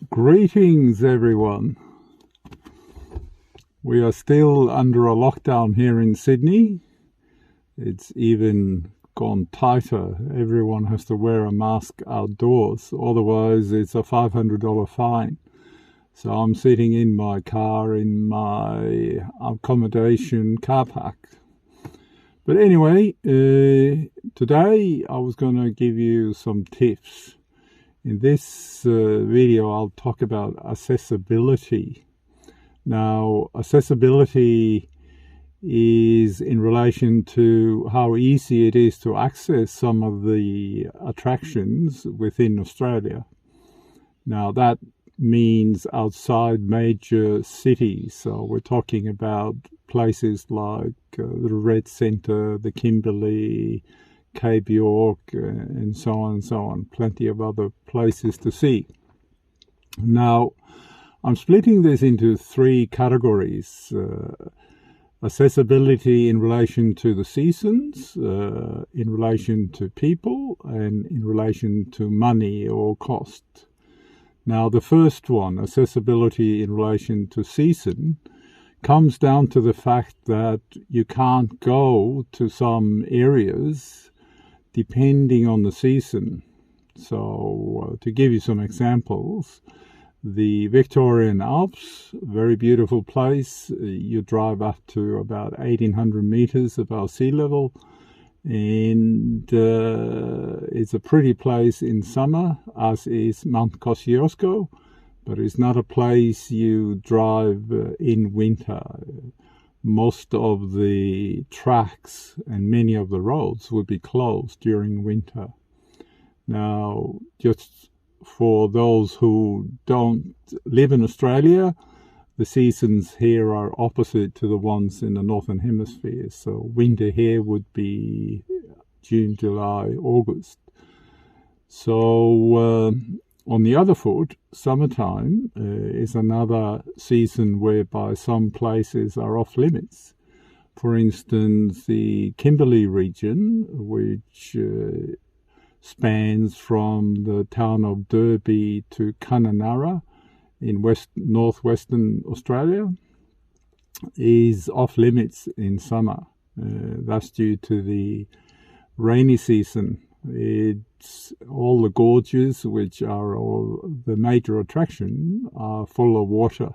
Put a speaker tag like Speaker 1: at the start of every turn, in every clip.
Speaker 1: Greetings, everyone. We are still under a lockdown here in Sydney. It's even gone tighter. Everyone has to wear a mask outdoors, otherwise it's a $500 fine. So I'm sitting in my car in my accommodation car park. But anyway, today I was going to give you some tips. In this video, I'll talk about accessibility. Now, accessibility is in relation to how easy it is to access some of the attractions within Australia. Now, that means outside major cities. So we're talking about places like the Red Centre, the Kimberley, Cape York, and so on and so on. Plenty of other places to see. Now, I'm splitting this into three categories. Accessibility in relation to the seasons, in relation to people, and in relation to money or cost. Now, the first one, accessibility in relation to season, comes down to the fact that you can't go to some areas depending on the season. So to give you some examples, the Victorian Alps, very beautiful place. You drive up to about 1,800 meters above sea level, and it's a pretty place in summer, as is Mount Kosciuszko, but it's not a place you drive in winter. Most of the tracks and many of the roads would be closed during winter. Now, just for those who don't live in Australia, the seasons here are opposite to the ones in the Northern Hemisphere. So winter here would be June, July, August. So on the other foot, summertime is another season whereby some places are off limits. For instance, the Kimberley region, which spans from the town of Derby to Kununurra in northwestern Australia, is off limits in summer. That's due to the rainy season. It's all the gorges, which are all the major attraction, are full of water.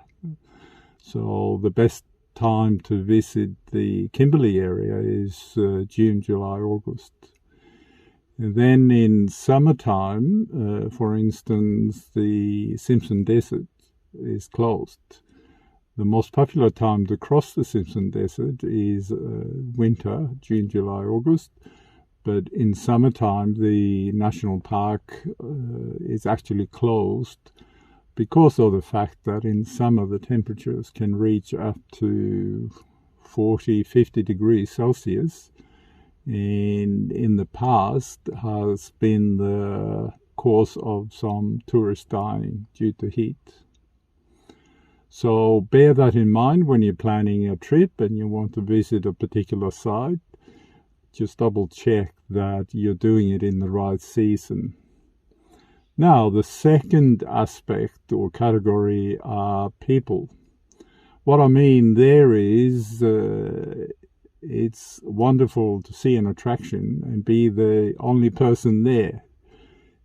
Speaker 1: So the best time to visit the Kimberley area is June, July, August. And then in summertime, for instance, the Simpson Desert is closed. The most popular time to cross the Simpson Desert is winter, June, July, August. But in summertime, the national park is actually closed because of the fact that in summer the temperatures can reach up to 40, 50 degrees Celsius. And in the past has been the cause of some tourists dying due to heat. So bear that in mind when you're planning a trip and you want to visit a particular site. Just double check that you're doing it in the right season. Now, the second aspect or category are people. What I mean there is it's wonderful to see an attraction and be the only person there.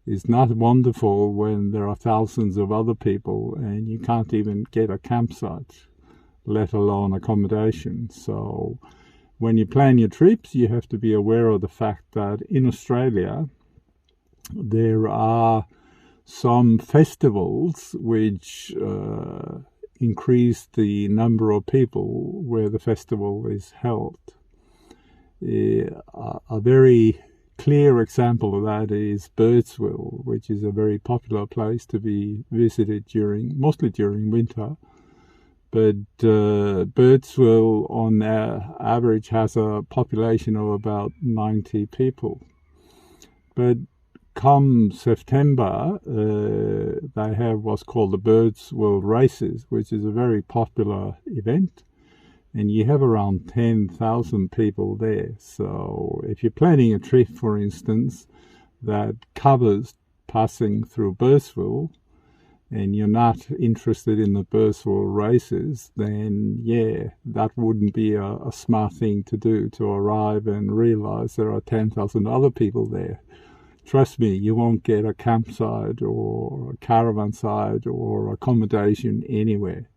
Speaker 1: It's not wonderful when there are thousands of other people and you can't even get a campsite, let alone accommodation. So when you plan your trips, you have to be aware of the fact that in Australia, there are some festivals which increase the number of people where the festival is held. A very clear example of that is Birdsville, which is a very popular place to be visited mostly during winter. But Birdsville on average has a population of about 90 people. But come September, they have what's called the Birdsville Races, which is a very popular event. And you have around 10,000 people there. So if you're planning a trip, for instance, that covers passing through Birdsville, and you're not interested in the births or races, then yeah, that wouldn't be a smart thing to do, to arrive and realize there are 10,000 other people there. Trust me, you won't get a campsite or a caravan site or accommodation anywhere.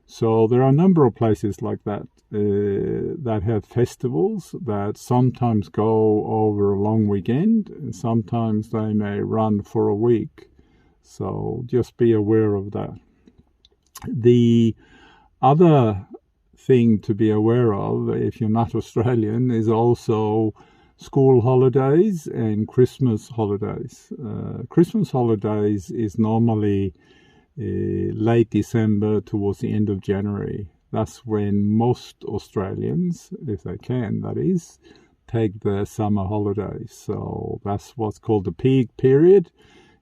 Speaker 1: So there are a number of places like that that have festivals that sometimes go over a long weekend, and sometimes they may run for a week. So just be aware of that. The other thing to be aware of, if you're not Australian, is also school holidays and Christmas holidays. Christmas holidays is normally late December towards the end of January. That's when most Australians, if they can, that is, take their summer holidays. So that's what's called the peak period,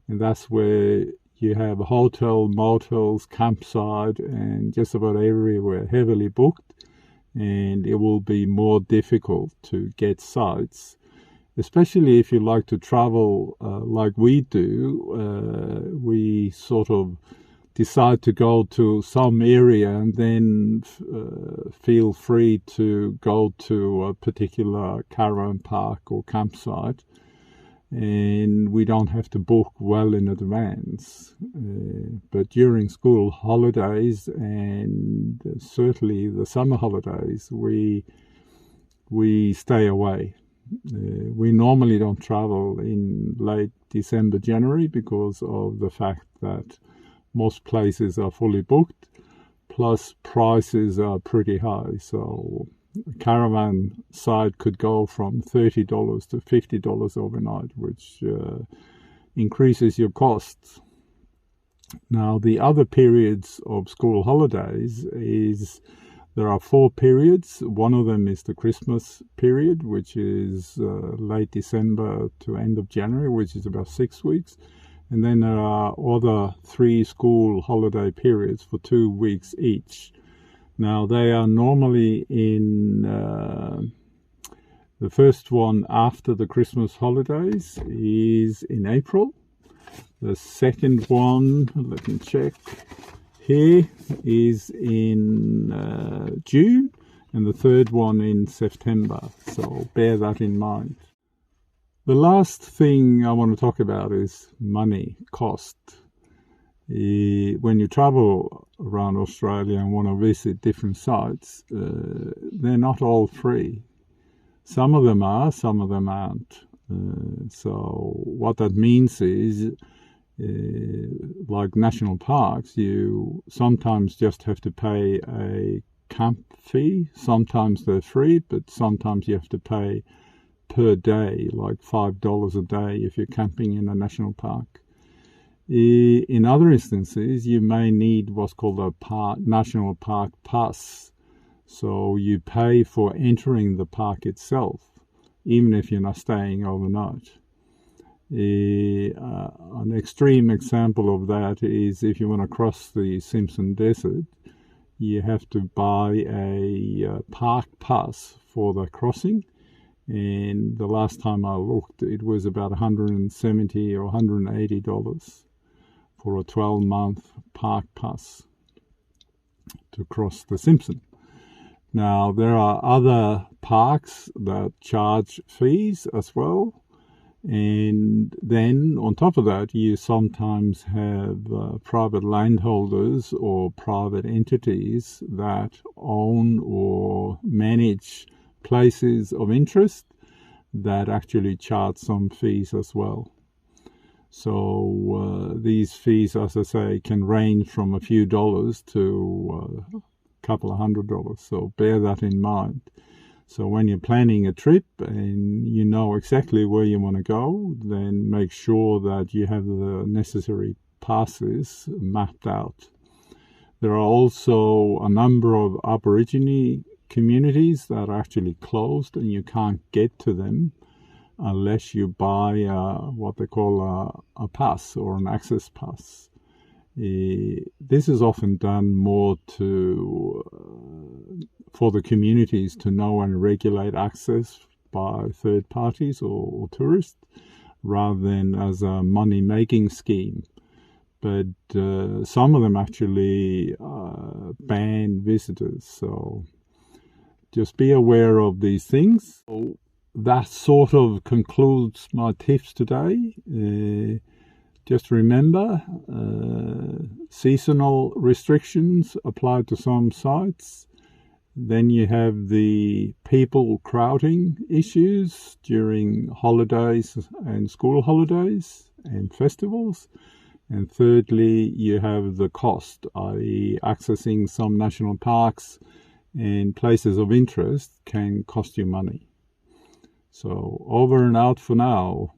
Speaker 1: and that's where you have hotel, motels, campsite, and just about everywhere heavily booked, and it will be more difficult to get sites, especially if you like to travel like we do. We sort of decide to go to some area and then feel free to go to a particular caravan park or campsite, and we don't have to book well in advance. But during school holidays and certainly the summer holidays, we stay away. We normally don't travel in late December, January, because of the fact that most places are fully booked, plus prices are pretty high. So a caravan site could go from $30 to $50 overnight, which increases your costs. Now, the other periods of school holidays is, there are 4 periods. One of them is the Christmas period, which is late December to end of January, which is about 6 weeks. And then there are other 3 school holiday periods for 2 weeks each. Now, they are normally in the first one after the Christmas holidays is in April. The second one, let me check, here is in June, and the third one in September. So bear that in mind. The last thing I want to talk about is money, cost. When you travel around Australia and want to visit different sites, they're not all free. Some of them are, some of them aren't. So what that means is, like national parks, you sometimes just have to pay a camp fee. Sometimes they're free, but sometimes you have to pay per day, like $5 a day if you're camping in a national park. In other instances, you may need what's called a national park pass. So you pay for entering the park itself, even if you're not staying overnight. An extreme example of that is if you want to cross the Simpson Desert, you have to buy a park pass for the crossing. And the last time I looked, it was about $170 or $180 for a 12-month park pass to cross the Simpson. Now, there are other parks that charge fees as well. And then on top of that, you sometimes have private landholders or private entities that own or manage places of interest that actually charge some fees as well. So these fees, as I say, can range from a few dollars to a couple of $100. So bear that in mind. So when you're planning a trip and you know exactly where you want to go, then make sure that you have the necessary passes mapped out. There are also a number of Aborigine communities that are actually closed, and you can't get to them unless you buy what they call a pass or an access pass. This is often done more for the communities to know and regulate access by third parties or tourists, rather than as a money-making scheme. but some of them actually ban visitors. So just be aware of these things. So that sort of concludes my tips today. Just remember, seasonal restrictions apply to some sites. Then you have the people crowding issues during holidays and school holidays and festivals. And thirdly, you have the cost, i.e. accessing some national parks and places of interest can cost you money. So over and out for now.